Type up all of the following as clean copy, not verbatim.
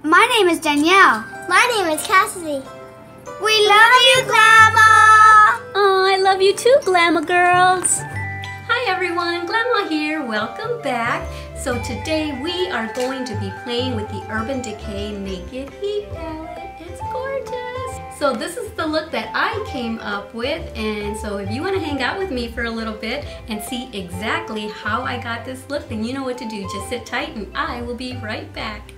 My name is Danielle. My name is Cassidy. We love you, Glama! Oh, I love you too, Glama girls. Hi everyone, Glama here. Welcome back. So today we are going to be playing with the Urban Decay Naked Heat Palette. It's gorgeous. So this is the look that I came up with, and so if you want to hang out with me for a little bit and see exactly how I got this look, then you know what to do. Just sit tight and I will be right back.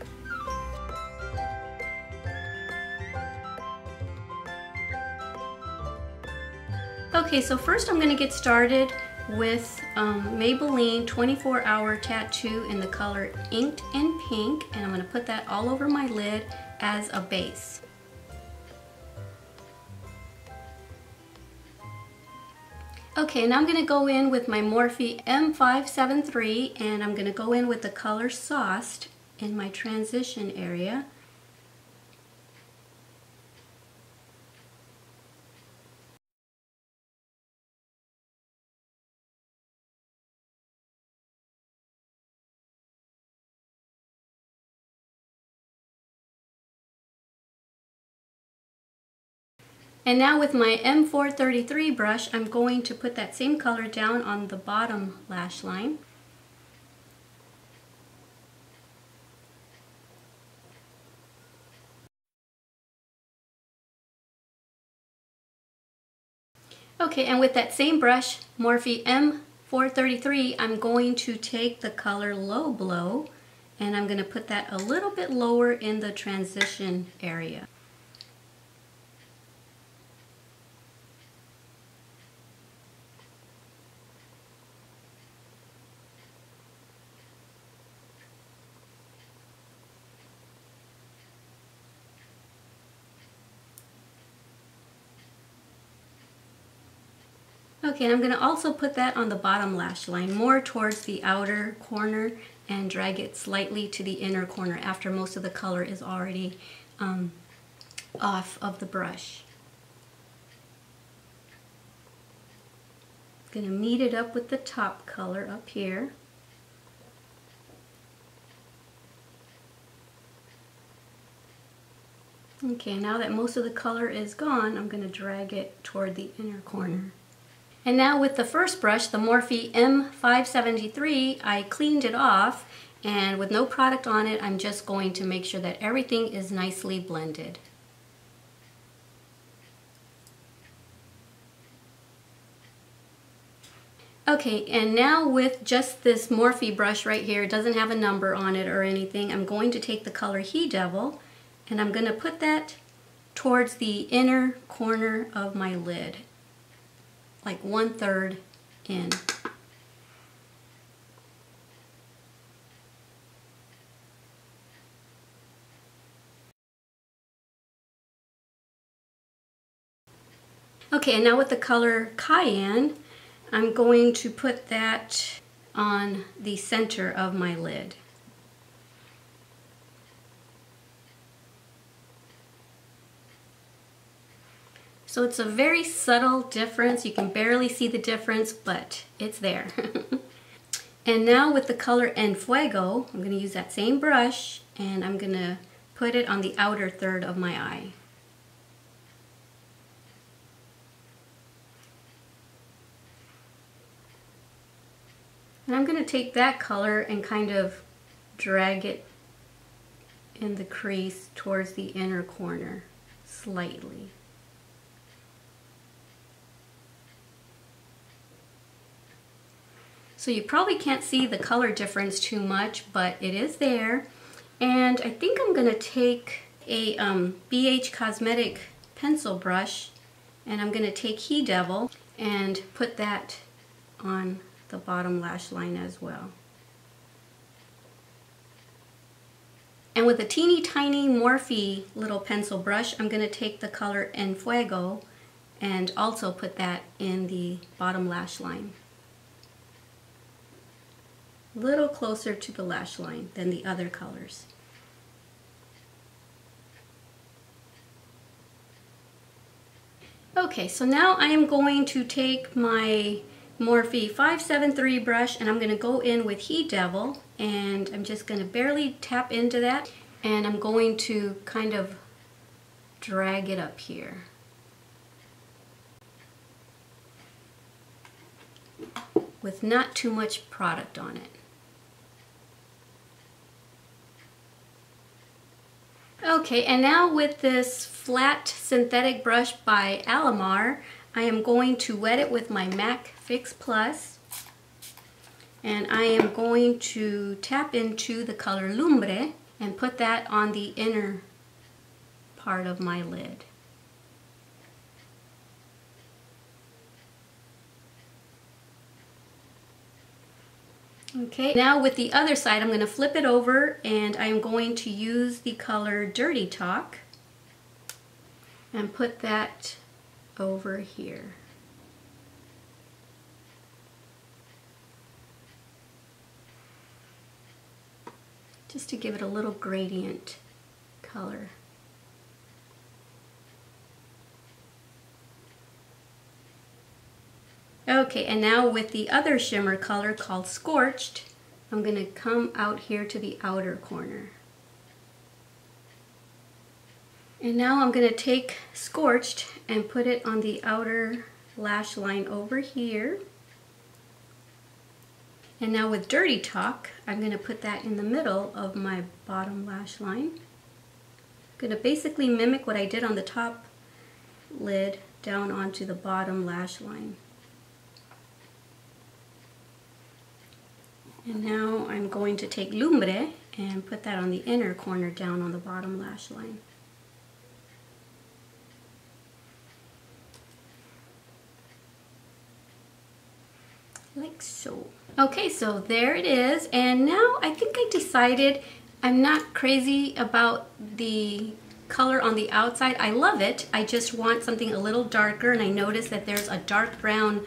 Okay, so first I'm going to get started with Maybelline 24-Hour Tattoo in the color Inked in Pink, and I'm going to put that all over my lid as a base. Okay, now I'm going to go in with my Morphe M573, and I'm going to go in with the color Sauced in my transition area. And now with my M433 brush, I'm going to put that same color down on the bottom lash line. Okay, and with that same brush, Morphe M433, I'm going to take the color Low Blow, and I'm going to put that a little bit lower in the transition area. Okay, and I'm going to also put that on the bottom lash line, more towards the outer corner, and drag it slightly to the inner corner after most of the color is already off of the brush. I'm going to meet it up with the top color up here. Okay, now that most of the color is gone, I'm going to drag it toward the inner corner. And now with the first brush, the Morphe M573, I cleaned it off, and with no product on it, I'm just going to make sure that everything is nicely blended. Okay, and now with just this Morphe brush right here, it doesn't have a number on it or anything, I'm going to take the color He Devil, and I'm going to put that towards the inner corner of my lid, like 1/3 in. Okay, and now with the color Cayenne, I'm going to put that on the center of my lid. So it's a very subtle difference. You can barely see the difference, but it's there. And now with the color En Fuego, I'm going to use that same brush, and I'm going to put it on the outer third of my eye. And I'm going to take that color and kind of drag it in the crease towards the inner corner slightly. So you probably can't see the color difference too much, but it is there. And I think I'm going to take a BH Cosmetic pencil brush, and I'm going to take He Devil and put that on the bottom lash line as well. And with a teeny tiny Morphe little pencil brush, I'm going to take the color En Fuego and also put that in the bottom lash line. A little closer to the lash line than the other colors. Okay, so now I am going to take my Morphe 573 brush, and I'm going to go in with He Devil, and I'm just going to barely tap into that. and I'm going to kind of drag it up here. With not too much product on it. Okay, and now with this flat synthetic brush by Alamar, I am going to wet it with my MAC Fix Plus, and I am going to tap into the color Lumbre and put that on the inner part of my lid. Okay, now with the other side, I'm going to flip it over and I'm going to use the color Dirty Talk and put that over here. Just to give it a little gradient color. Okay, and now with the other shimmer color called Scorched, I'm going to come out here to the outer corner. And now I'm going to take Scorched and put it on the outer lash line over here. And now with Dirty Talk, I'm going to put that in the middle of my bottom lash line. I'm going to basically mimic what I did on the top lid down onto the bottom lash line. And now I'm going to take Lumbre and put that on the inner corner down on the bottom lash line. Like so. Okay, so there it is, and now I think I decided I'm not crazy about the color on the outside. I love it, I just want something a little darker, and I noticed that there's a dark brown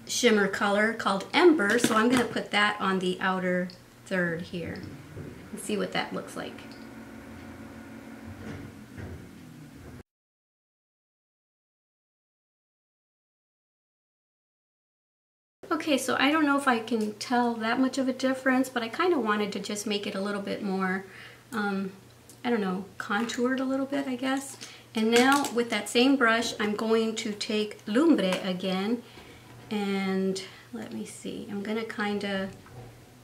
shimmer color called Ember, so I'm going to put that on the outer third here and see what that looks like. Okay, so I don't know if I can tell that much of a difference, but I kind of wanted to just make it a little bit more, I don't know, contoured a little bit, I guess. And now with that same brush, I'm going to take Lumbre again, and let me see, I'm going to kind of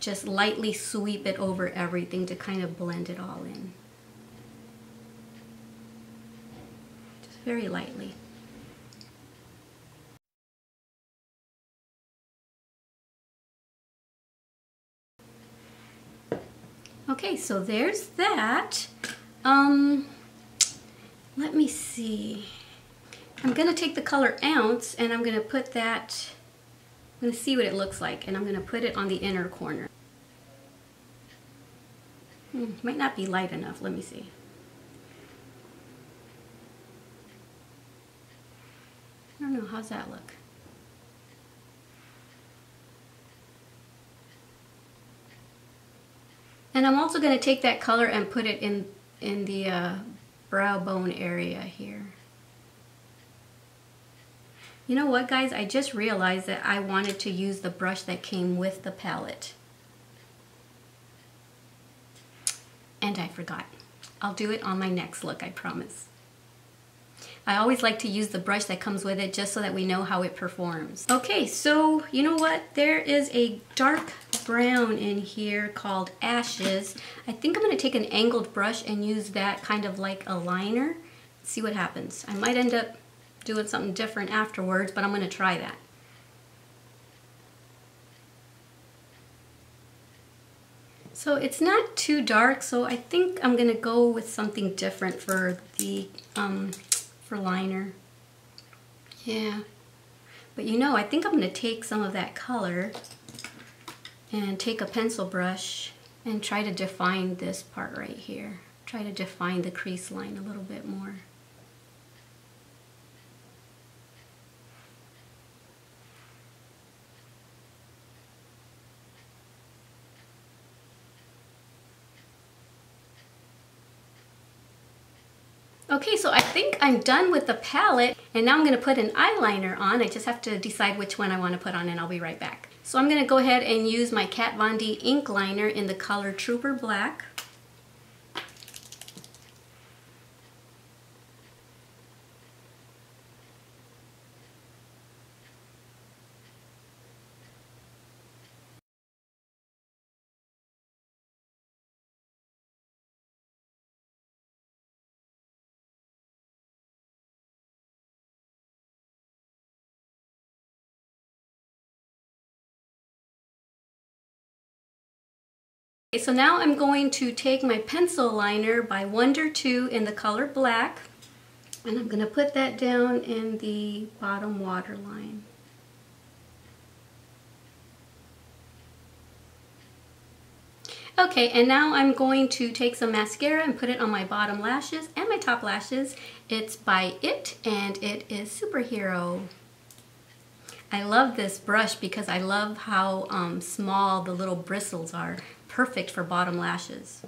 just lightly sweep it over everything to kind of blend it all in. Just very lightly. Okay, so there's that. Let me see. I'm going to take the color Ounce and I'm going to put that, I'm going to see what it looks like, and I'm going to put it on the inner corner. Might not be light enough, let me see. I don't know, how's that look? And I'm also going to take that color and put it in the brow bone area here. You know what, guys? I just realized that I wanted to use the brush that came with the palette. And I forgot. I'll do it on my next look, I promise. I always like to use the brush that comes with it just so that we know how it performs. Okay, so you know what? There is a dark brown in here called Ashes. I think I'm going to take an angled brush and use that kind of like a liner. See what happens. I might end up doing something different afterwards, but I'm going to try that. So it's not too dark, so I think I'm going to go with something different for the for liner. Yeah. But you know, I think I'm going to take some of that color and take a pencil brush and try to define this part right here. Try to define the crease line a little bit more. Okay, so I think I'm done with the palette, and now I'm going to put an eyeliner on. I just have to decide which one I want to put on, and I'll be right back. So I'm going to go ahead and use my Kat Von D ink liner in the color Trooper Black. Okay, so now I'm going to take my pencil liner by Wonder 2 in the color black, and I'm going to put that down in the bottom waterline. Okay, and now I'm going to take some mascara and put it on my bottom lashes and my top lashes. It's by It, and it is Superhero. I love this brush because I love how small the little bristles are. Perfect for bottom lashes.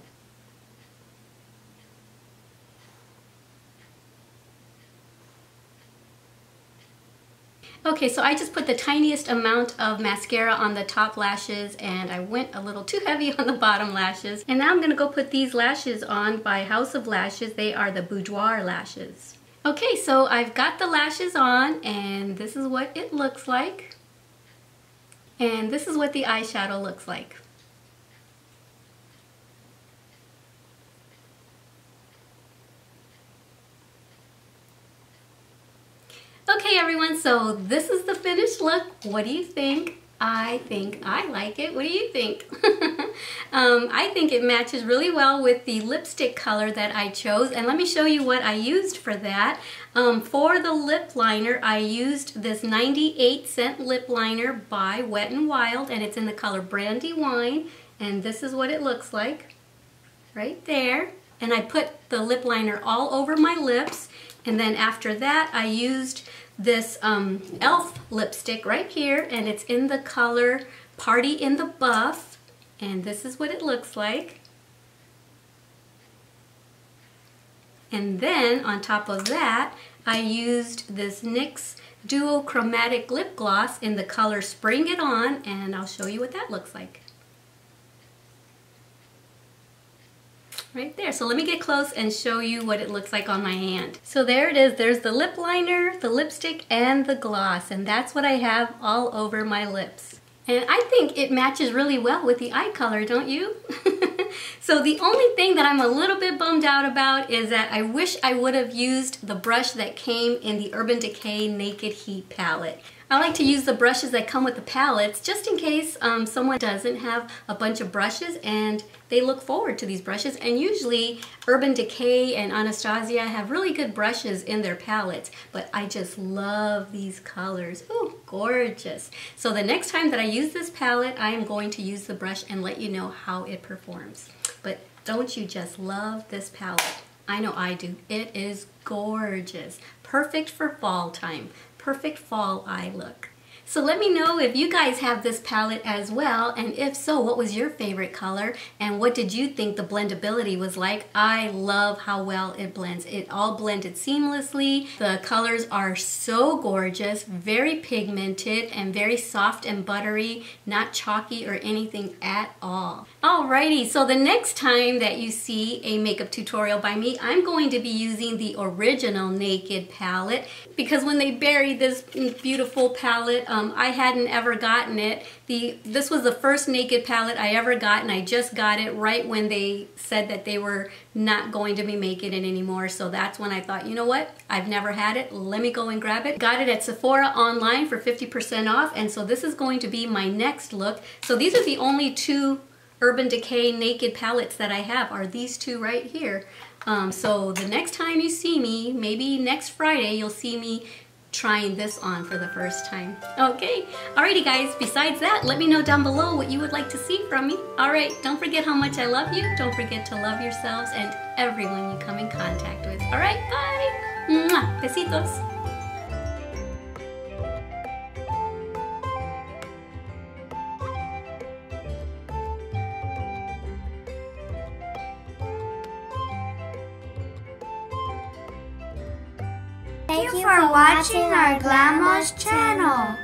Okay, so I just put the tiniest amount of mascara on the top lashes, and I went a little too heavy on the bottom lashes. And now I'm gonna go put these lashes on by House of Lashes. They are the Boudoir lashes. Okay, so I've got the lashes on, and this is what it looks like. And this is what the eyeshadow looks like. Okay everyone, so this is the finished look. What do you think? I think I like it. What do you think? I think it matches really well with the lipstick color that I chose, and let me show you what I used for that. For the lip liner, I used this 98-cent lip liner by Wet n Wild, and it's in the color Brandy Wine, and this is what it looks like right there. And I put the lip liner all over my lips, and then after that I used this e.l.f. lipstick right here, and it's in the color Party in the Buff, and this is what it looks like. And then on top of that, I used this NYX Duo Chromatic Lip Gloss in the color Spring It On, and I'll show you what that looks like. Right there. So let me get close and show you what it looks like on my hand. So there it is. There's the lip liner, the lipstick, and the gloss, and that's what I have all over my lips. And I think it matches really well with the eye color, don't you? So the only thing that I'm a little bit bummed out about is that I wish I would have used the brush that came in the Urban Decay Naked Heat palette. I like to use the brushes that come with the palettes just in case someone doesn't have a bunch of brushes and they look forward to these brushes. And usually Urban Decay and Anastasia have really good brushes in their palettes, but I just love these colors. Ooh, gorgeous. So the next time that I use this palette, I am going to use the brush and let you know how it performs. But don't you just love this palette? I know I do. It is gorgeous. Perfect for fall time. Perfect fall eye look. So let me know if you guys have this palette as well, and if so, what was your favorite color and what did you think the blendability was like? I love how well it blends. It all blended seamlessly. The colors are so gorgeous, very pigmented and very soft and buttery, not chalky or anything at all. Alrighty, so the next time that you see a makeup tutorial by me, I'm going to be using the original Naked palette, because when they buried this beautiful palette, I hadn't ever gotten it. This was the first Naked palette I ever got, and I just got it right when they said that they were not going to be making it anymore. So that's when I thought, you know what? I've never had it. Let me go and grab it. Got it at Sephora online for 50% off, and so this is going to be my next look. So these are the only two Urban Decay Naked palettes that I have, are these two right here. So the next time you see me, maybe next Friday, you'll see me trying this on for the first time. Okay, alrighty guys, besides that, let me know down below what you would like to see from me. Alright, don't forget how much I love you. Don't forget to love yourselves and everyone you come in contact with. Alright, bye! Mwah! Besitos! Thank you for watching our Glama's channel.